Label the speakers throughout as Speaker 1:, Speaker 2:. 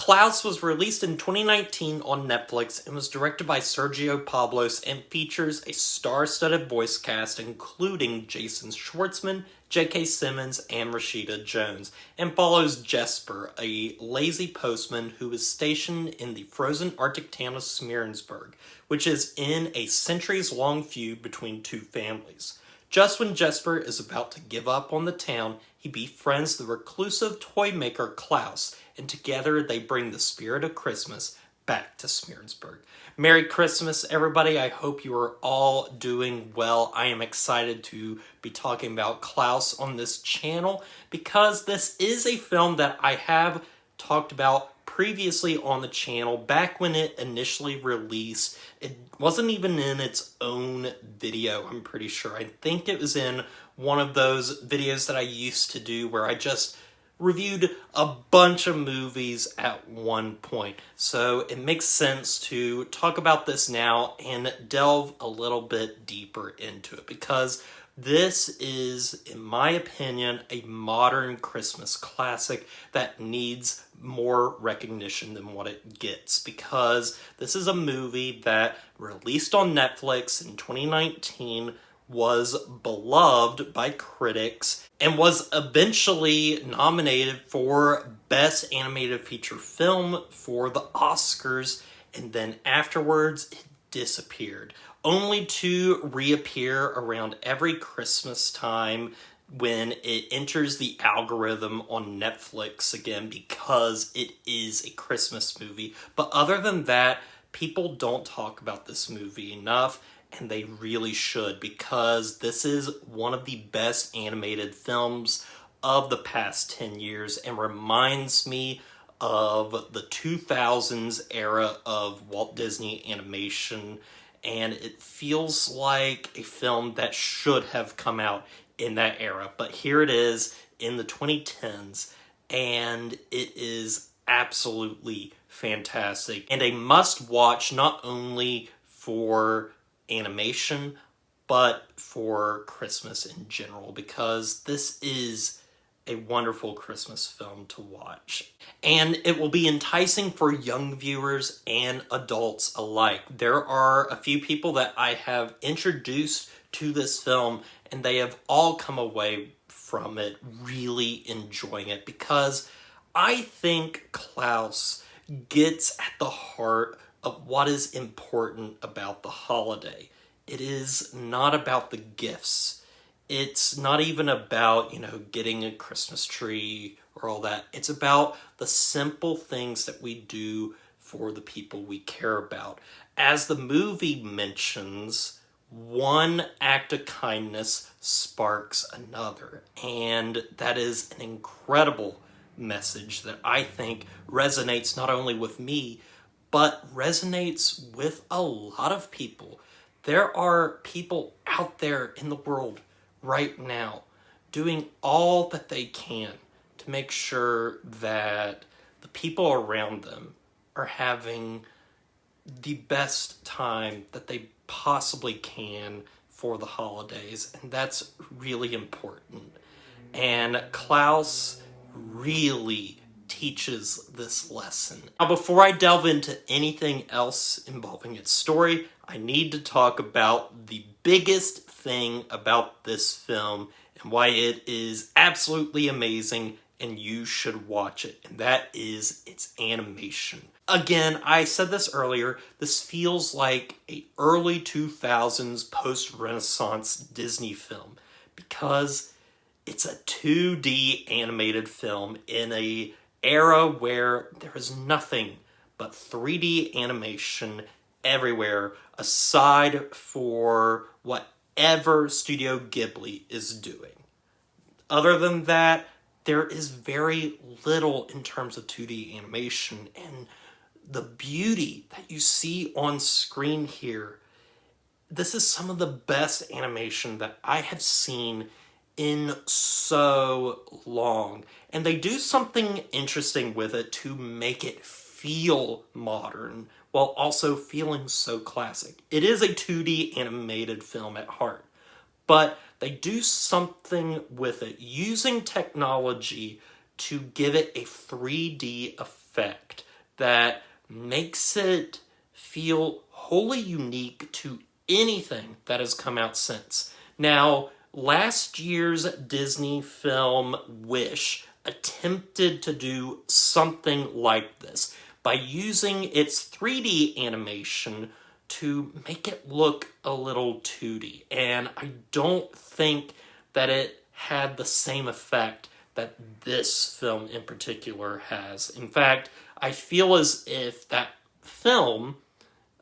Speaker 1: Klaus was released in 2019 on Netflix and was directed by Sergio Pablos and features a star-studded voice cast including Jason Schwartzman, J.K. Simmons, and Rashida Jones, and follows Jesper, a lazy postman who is stationed in the frozen Arctic town of Smearensburg, which is in a centuries-long feud between two families. Just when Jesper is about to give up on the town, he befriends the reclusive toy maker Klaus, and together they bring the spirit of Christmas back to Smearensburg. Merry Christmas, everybody. I hope you are all doing well. I am excited to be talking about Klaus on this channel because this is a film that I have talked about previously on the channel back when it initially released. It wasn't even in its own video, I'm pretty sure. I think it was in one of those videos that I used to do where I just reviewed a bunch of movies at one point. So it makes sense to talk about this now and delve a little bit deeper into it because this is, in my opinion, a modern Christmas classic that needs more recognition than what it gets because this is a movie that released on Netflix in 2019, was beloved by critics, and was eventually nominated for Best Animated Feature Film for the Oscars, and then afterwards it disappeared, only to reappear around every Christmas time when it enters the algorithm on Netflix again because it is a Christmas movie. But other than that, people don't talk about this movie enough, and they really should because this is one of the best animated films of the past 10 years and reminds me of the 2000s era of Walt Disney animation, and it feels like a film that should have come out in that era. But here it is in the 2010s, and it is absolutely fantastic and a must-watch not only for animation but for Christmas in general because this is a wonderful Christmas film to watch. And it will be enticing for young viewers and adults alike. There are a few people that I have introduced to this film and they have all come away from it really enjoying it because I think Klaus gets at the heart of what is important about the holiday. It is not about the gifts. It's not even about, getting a Christmas tree or all that. It's about the simple things that we do for the people we care about. As the movie mentions, one act of kindness sparks another. And that is an incredible message that I think resonates not only with me, but resonates with a lot of people. There are people out there in the world right now doing all that they can to make sure that the people around them are having the best time that they possibly can for the holidays, and that's really important. And Klaus really teaches this lesson. Now, before I delve into anything else involving its story, I need to talk about the biggest thing about this film and why it is absolutely amazing and you should watch it, and that is its animation. Again, I said this earlier, this feels like a early 2000s post-Renaissance Disney film because it's a 2D animated film in a era where there is nothing but 3D animation everywhere aside for whatever Studio Ghibli is doing. Other than that, there is very little in terms of 2D animation, and the beauty that you see on screen here, this is some of the best animation that I have seen in so long. And they do something interesting with it to make it feel modern while also feeling so classic. It is a 2D animated film at heart, but they do something with it using technology to give it a 3D effect that makes it feel wholly unique to anything that has come out since. Now, last year's Disney film Wish attempted to do something like this by using its 3D animation to make it look a little 2D. And I don't think that it had the same effect that this film in particular has. In fact, I feel as if that film,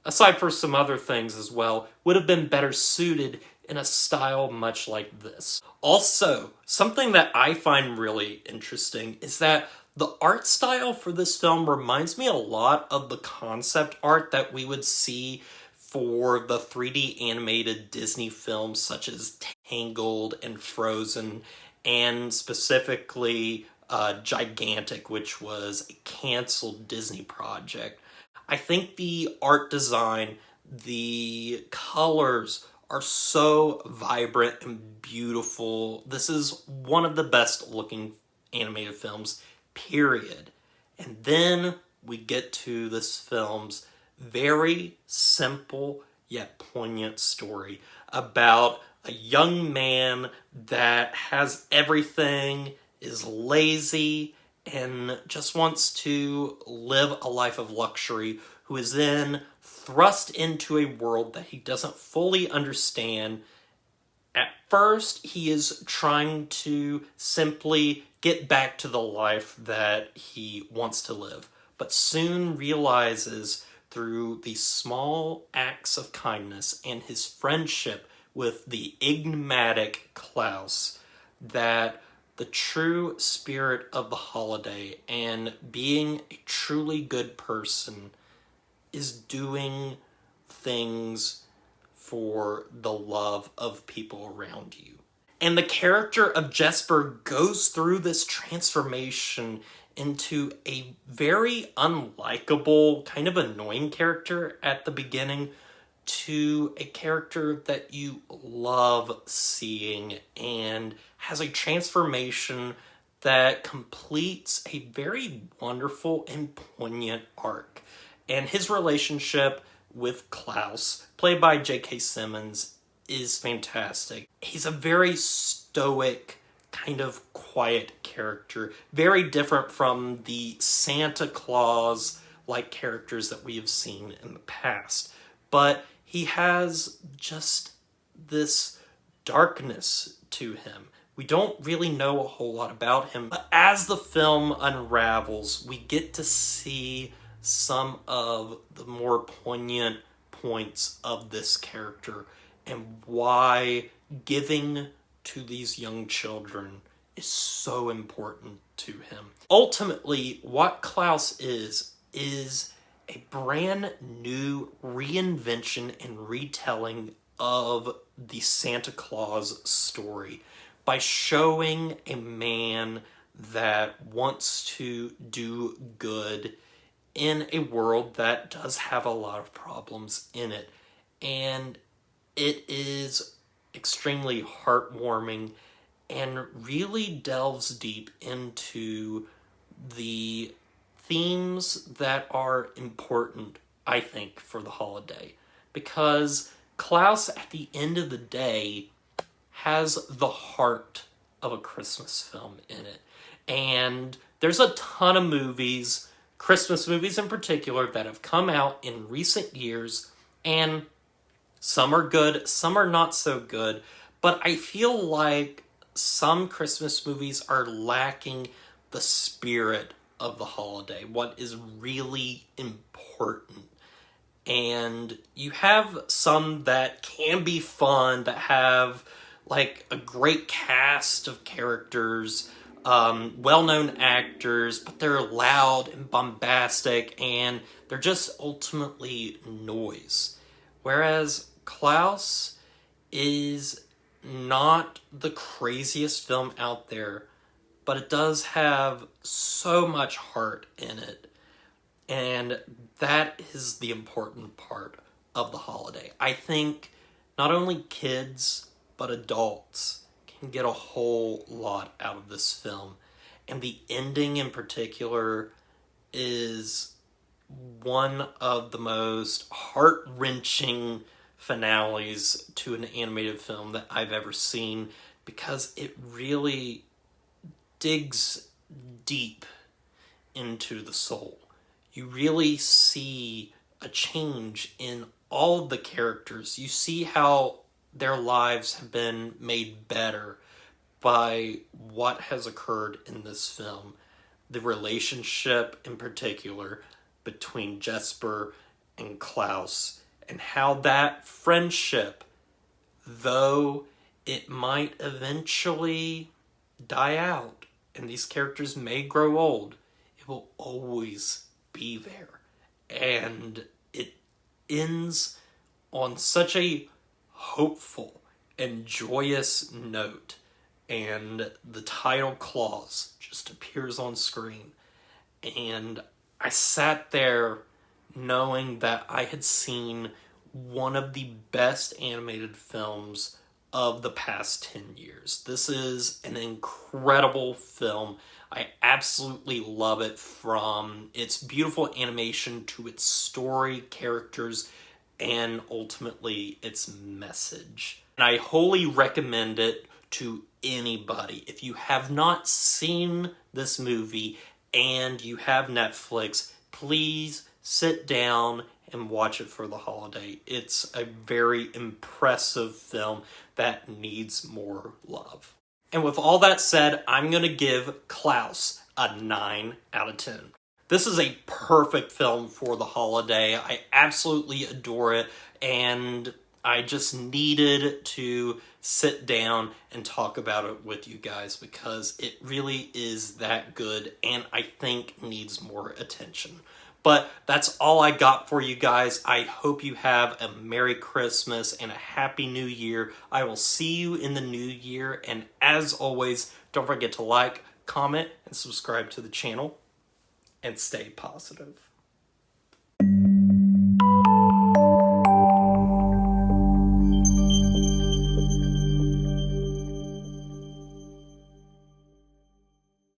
Speaker 1: aside from some other things as well, would have been better suited in a style much like this. Also, something that I find really interesting is that the art style for this film reminds me a lot of the concept art that we would see for the 3D animated Disney films such as Tangled and Frozen, and specifically Gigantic, which was a canceled Disney project. I think the art design, the colors are so vibrant and beautiful. This is one of the best looking animated films, period. And then we get to this film's very simple yet poignant story about a young man that has everything, is lazy, and just wants to live a life of luxury, who is then thrust into a world that he doesn't fully understand. At first, he is trying to simply get back to the life that he wants to live, but soon realizes through the small acts of kindness and his friendship with the enigmatic Klaus that the true spirit of the holiday and being a truly good person is doing things for the love of people around you. And the character of Jesper goes through this transformation into a very unlikable, kind of annoying character at the beginning to a character that you love seeing and has a transformation that completes a very wonderful and poignant arc. And his relationship with Klaus, played by J.K. Simmons, is fantastic. He's a very stoic, kind of quiet character, very different from the Santa Claus-like characters that we have seen in the past. But he has just this darkness to him. We don't really know a whole lot about him, but as the film unravels, we get to see some of the more poignant points of this character and why giving to these young children is so important to him. Ultimately, what Klaus is a brand new reinvention and retelling of the Santa Claus story by showing a man that wants to do good in a world that does have a lot of problems in it. And it is extremely heartwarming and really delves deep into the themes that are important, I think, for the holiday. Because Klaus, at the end of the day, has the heart of a Christmas film in it. And there's a ton of movies, Christmas movies in particular, that have come out in recent years, and some are good, some are not so good, but I feel like some Christmas movies are lacking the spirit of the holiday, what is really important. And you have some that can be fun, that have like a great cast of characters, well-known actors, but they're loud and bombastic, and they're just ultimately noise. Whereas Klaus is not the craziest film out there, but it does have so much heart in it. And that is the important part of the holiday. I think not only kids, but adults can get a whole lot out of this film. And the ending in particular is one of the most heart-wrenching finales to an animated film that I've ever seen, because it really digs deep into the soul. You really see a change in all of the characters. You see how their lives have been made better by what has occurred in this film. The relationship in particular between Jesper and Klaus, and how that friendship, though it might eventually die out and these characters may grow old, it will always be there. And it ends on such a hopeful and joyous note, and the title Klaus just appears on screen, and I sat there knowing that I had seen one of the best animated films of the past 10 years. This is an incredible film. I absolutely love it, from its beautiful animation to its story, characters, and ultimately its message. And I wholly recommend it to anybody. If you have not seen this movie and you have Netflix, please sit down and watch it for the holiday. It's a very impressive film that needs more love. And with all that said, I'm going to give Klaus a 9 out of 10. This is a perfect film for the holiday. I absolutely adore it, and I just needed to sit down and talk about it with you guys because it really is that good and I think needs more attention. But that's all I got for you guys. I hope you have a Merry Christmas and a Happy New Year. I will see you in the new year, and as always, don't forget to like, comment, and subscribe to the channel, and stay positive.